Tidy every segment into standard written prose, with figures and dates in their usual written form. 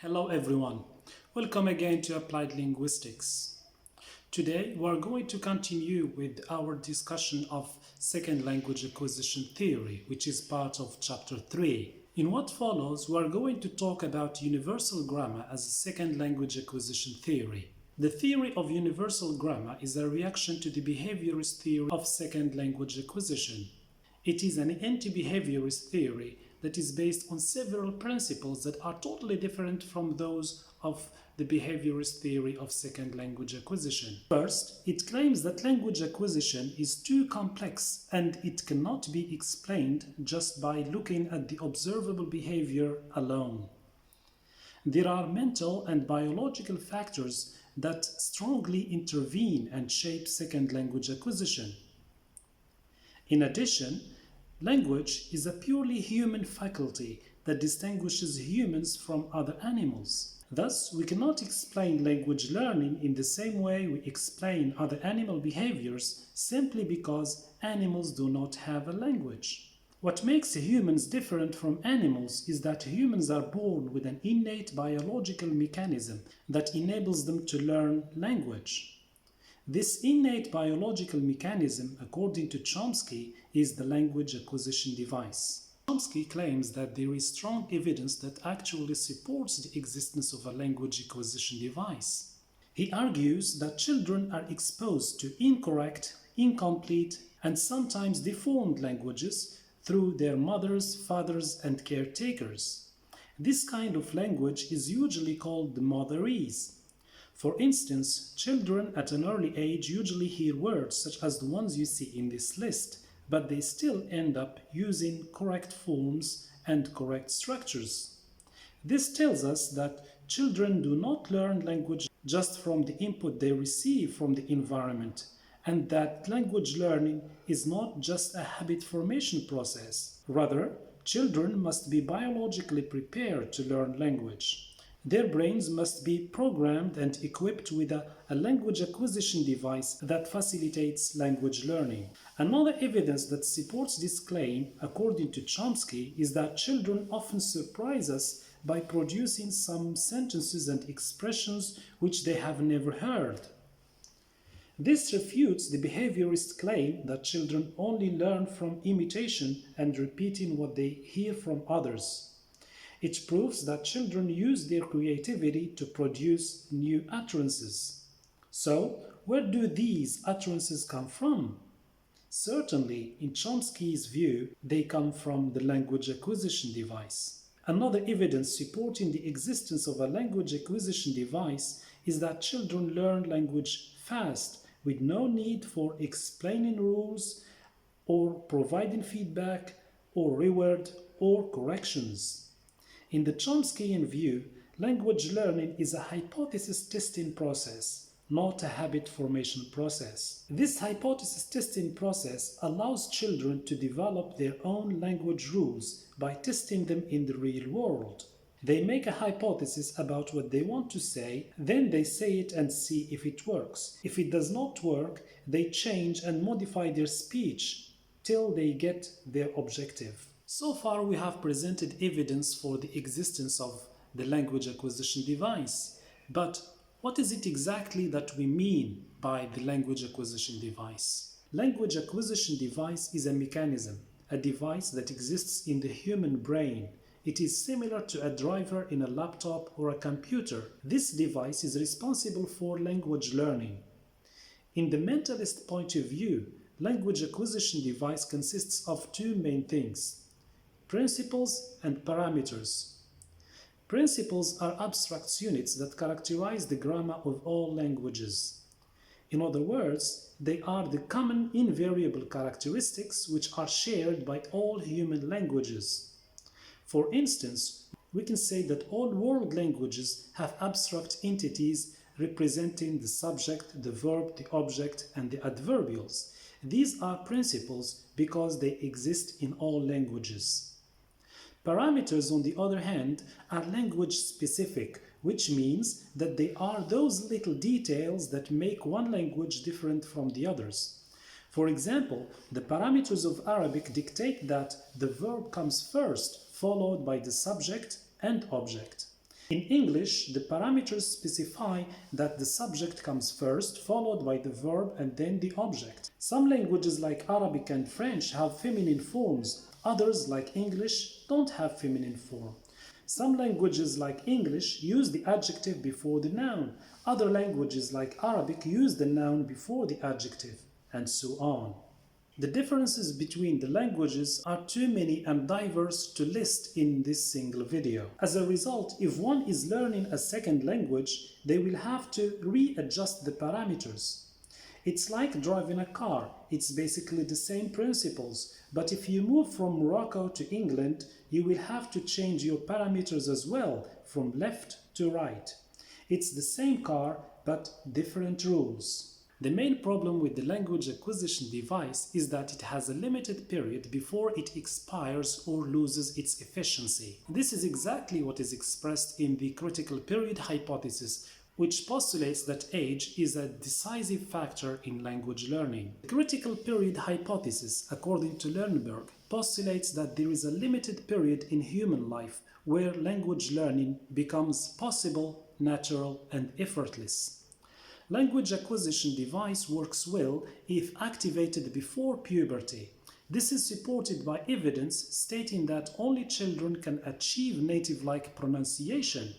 Hello everyone, welcome again to Applied Linguistics. Today we are going to continue with our discussion of second language acquisition theory, which is part of chapter 3. In what follows, we are going to talk about universal grammar as a second language acquisition theory. The theory of universal grammar is a reaction to the behaviorist theory of second language acquisition. It is an anti-behaviorist theory that is based on several principles that are totally different from those of the behaviorist theory of second language acquisition. First, it claims that language acquisition is too complex and it cannot be explained just by looking at the observable behavior alone. There are mental and biological factors that strongly intervene and shape second language acquisition. In addition, language is a purely human faculty that distinguishes humans from other animals. Thus, we cannot explain language learning in the same way we explain other animal behaviors simply because animals do not have a language. What makes humans different from animals is that humans are born with an innate biological mechanism that enables them to learn language. This innate biological mechanism, according to Chomsky, is the language acquisition device. Chomsky claims that there is strong evidence that actually supports the existence of a language acquisition device. He argues that children are exposed to incorrect, incomplete, and sometimes deformed languages through their mothers, fathers, and caretakers. This kind of language is usually called the motherese. For instance, children at an early age usually hear words such as the ones you see in this list, but they still end up using correct forms and correct structures. This tells us that children do not learn language just from the input they receive from the environment, and that language learning is not just a habit formation process. Rather, children must be biologically prepared to learn language. Their brains must be programmed and equipped with a language acquisition device that facilitates language learning. Another evidence that supports this claim, according to Chomsky, is that children often surprise us by producing some sentences and expressions which they have never heard. This refutes the behaviorist claim that children only learn from imitation and repeating what they hear from others. It proves that children use their creativity to produce new utterances. So, where do these utterances come from? Certainly, in Chomsky's view, they come from the language acquisition device. Another evidence supporting the existence of a language acquisition device is that children learn language fast, with no need for explaining rules or providing feedback or reward or corrections. In the Chomskyan view, language learning is a hypothesis testing process, not a habit formation process. This hypothesis testing process allows children to develop their own language rules by testing them in the real world. They make a hypothesis about what they want to say, then they say it and see if it works. If it does not work, they change and modify their speech till they get their objective. So far, we have presented evidence for the existence of the language acquisition device. But what is it exactly that we mean by the language acquisition device? Language acquisition device is a mechanism, a device that exists in the human brain. It is similar to a driver in a laptop or a computer. This device is responsible for language learning. In the mentalist point of view, language acquisition device consists of two main things: principles and parameters. Principles are abstract units that characterize the grammar of all languages. In other words, they are the common invariable characteristics which are shared by all human languages. For instance, we can say that all world languages have abstract entities representing the subject, the verb, the object, and the adverbials. These are principles because they exist in all languages. Parameters, on the other hand, are language-specific, which means that they are those little details that make one language different from the others. For example, the parameters of Arabic dictate that the verb comes first, followed by the subject and object. In English, the parameters specify that the subject comes first, followed by the verb and then the object. Some languages like Arabic and French have feminine forms. Others, like English, don't have feminine form. Some languages like English use the adjective before the noun. Other languages like Arabic use the noun before the adjective, and so on. The differences between the languages are too many and diverse to list in this single video. As a result, if one is learning a second language, they will have to readjust the parameters. It's like driving a car. It's basically the same principles, but if you move from Morocco to England, you will have to change your parameters as well, from left to right. It's the same car, but different rules. The main problem with the language acquisition device is that it has a limited period before it expires or loses its efficiency. This is exactly what is expressed in the critical period hypothesis, which postulates that age is a decisive factor in language learning. The critical period hypothesis, according to Lernberg, postulates that there is a limited period in human life where language learning becomes possible, natural, and effortless. Language acquisition device works well if activated before puberty. This is supported by evidence stating that only children can achieve native-like pronunciation.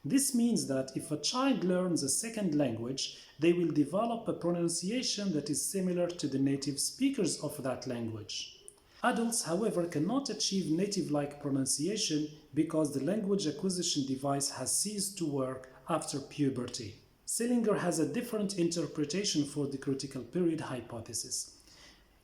This means that if a child learns a second language, they will develop a pronunciation that is similar to the native speakers of that language. Adults, however, cannot achieve native-like pronunciation because the language acquisition device has ceased to work after puberty. Selinger has a different interpretation for the critical period hypothesis.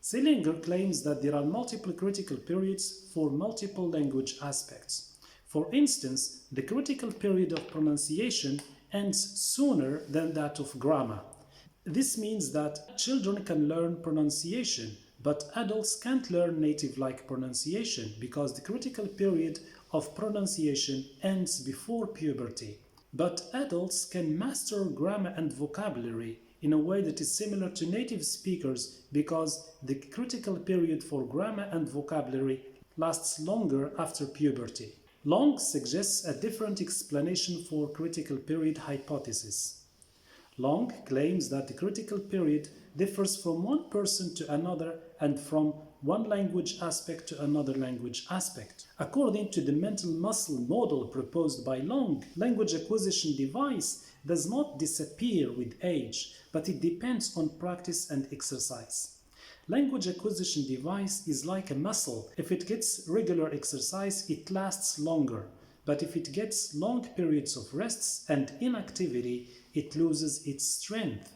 Selinger claims that there are multiple critical periods for multiple language aspects. For instance, the critical period of pronunciation ends sooner than that of grammar. This means that children can learn pronunciation, but adults can't learn native-like pronunciation because the critical period of pronunciation ends before puberty. But adults can master grammar and vocabulary in a way that is similar to native speakers because the critical period for grammar and vocabulary lasts longer after puberty. Long suggests a different explanation for critical period hypothesis. Long claims that the critical period differs from one person to another and from one language aspect to another language aspect. According to the mental muscle model proposed by Long, language acquisition device does not disappear with age, but it depends on practice and exercise. Language acquisition device is like a muscle. If it gets regular exercise, it lasts longer. But if it gets long periods of rests and inactivity, it loses its strength.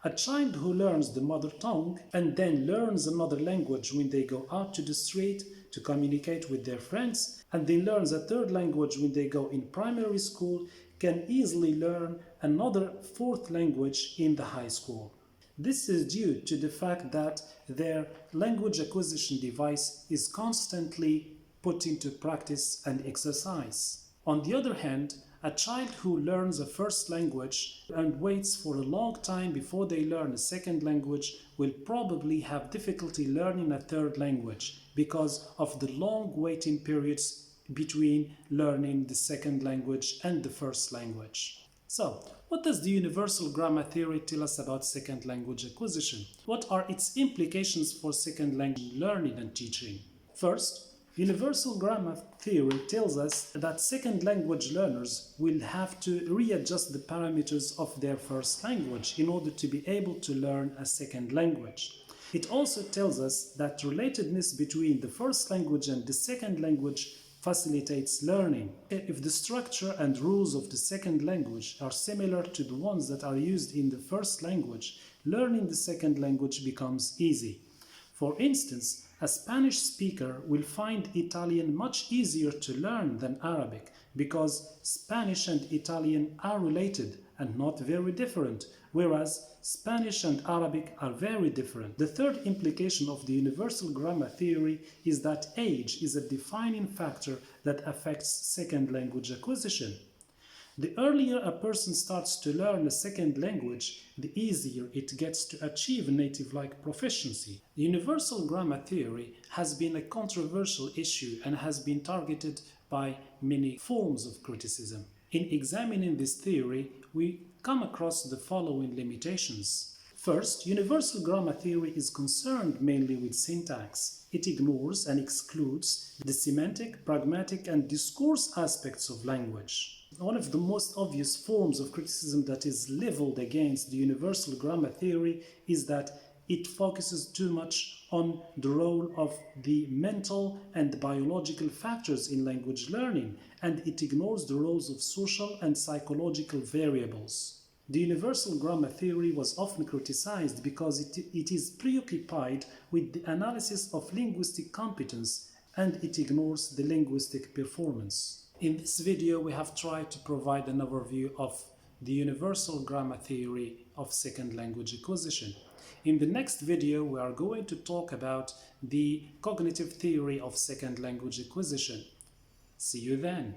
A child who learns the mother tongue and then learns another language when they go out to the street to communicate with their friends, and then learns a third language when they go in primary school, can easily learn another fourth language in the high school. This is due to the fact that their language acquisition device is constantly put into practice and exercise. On the other hand, a child who learns a first language and waits for a long time before they learn a second language will probably have difficulty learning a third language because of the long waiting periods between learning the second language and the first language. So, what does the universal grammar theory tell us about second language acquisition? What are its implications for second language learning and teaching? First, universal grammar theory tells us that second language learners will have to readjust the parameters of their first language in order to be able to learn a second language. It also tells us that relatedness between the first language and the second language facilitates learning. If the structure and rules of the second language are similar to the ones that are used in the first language, learning the second language becomes easy. For instance, a Spanish speaker will find Italian much easier to learn than Arabic because Spanish and Italian are related and not very different, whereas Spanish and Arabic are very different. The third implication of the universal grammar theory is that age is a defining factor that affects second language acquisition. The earlier a person starts to learn a second language, the easier it gets to achieve native-like proficiency. The universal grammar theory has been a controversial issue and has been targeted by many forms of criticism. In examining this theory, we come across the following limitations. First, universal grammar theory is concerned mainly with syntax. It ignores and excludes the semantic, pragmatic, and discourse aspects of language. One of the most obvious forms of criticism that is leveled against the universal grammar theory is that it focuses too much on the role of the mental and biological factors in language learning, and it ignores the roles of social and psychological variables. The universal grammar theory was often criticized because it is preoccupied with the analysis of linguistic competence, and it ignores the linguistic performance. In this video, we have tried to provide an overview of the universal grammar theory of second language acquisition. In the next video, we are going to talk about the cognitive theory of second language acquisition. See you then.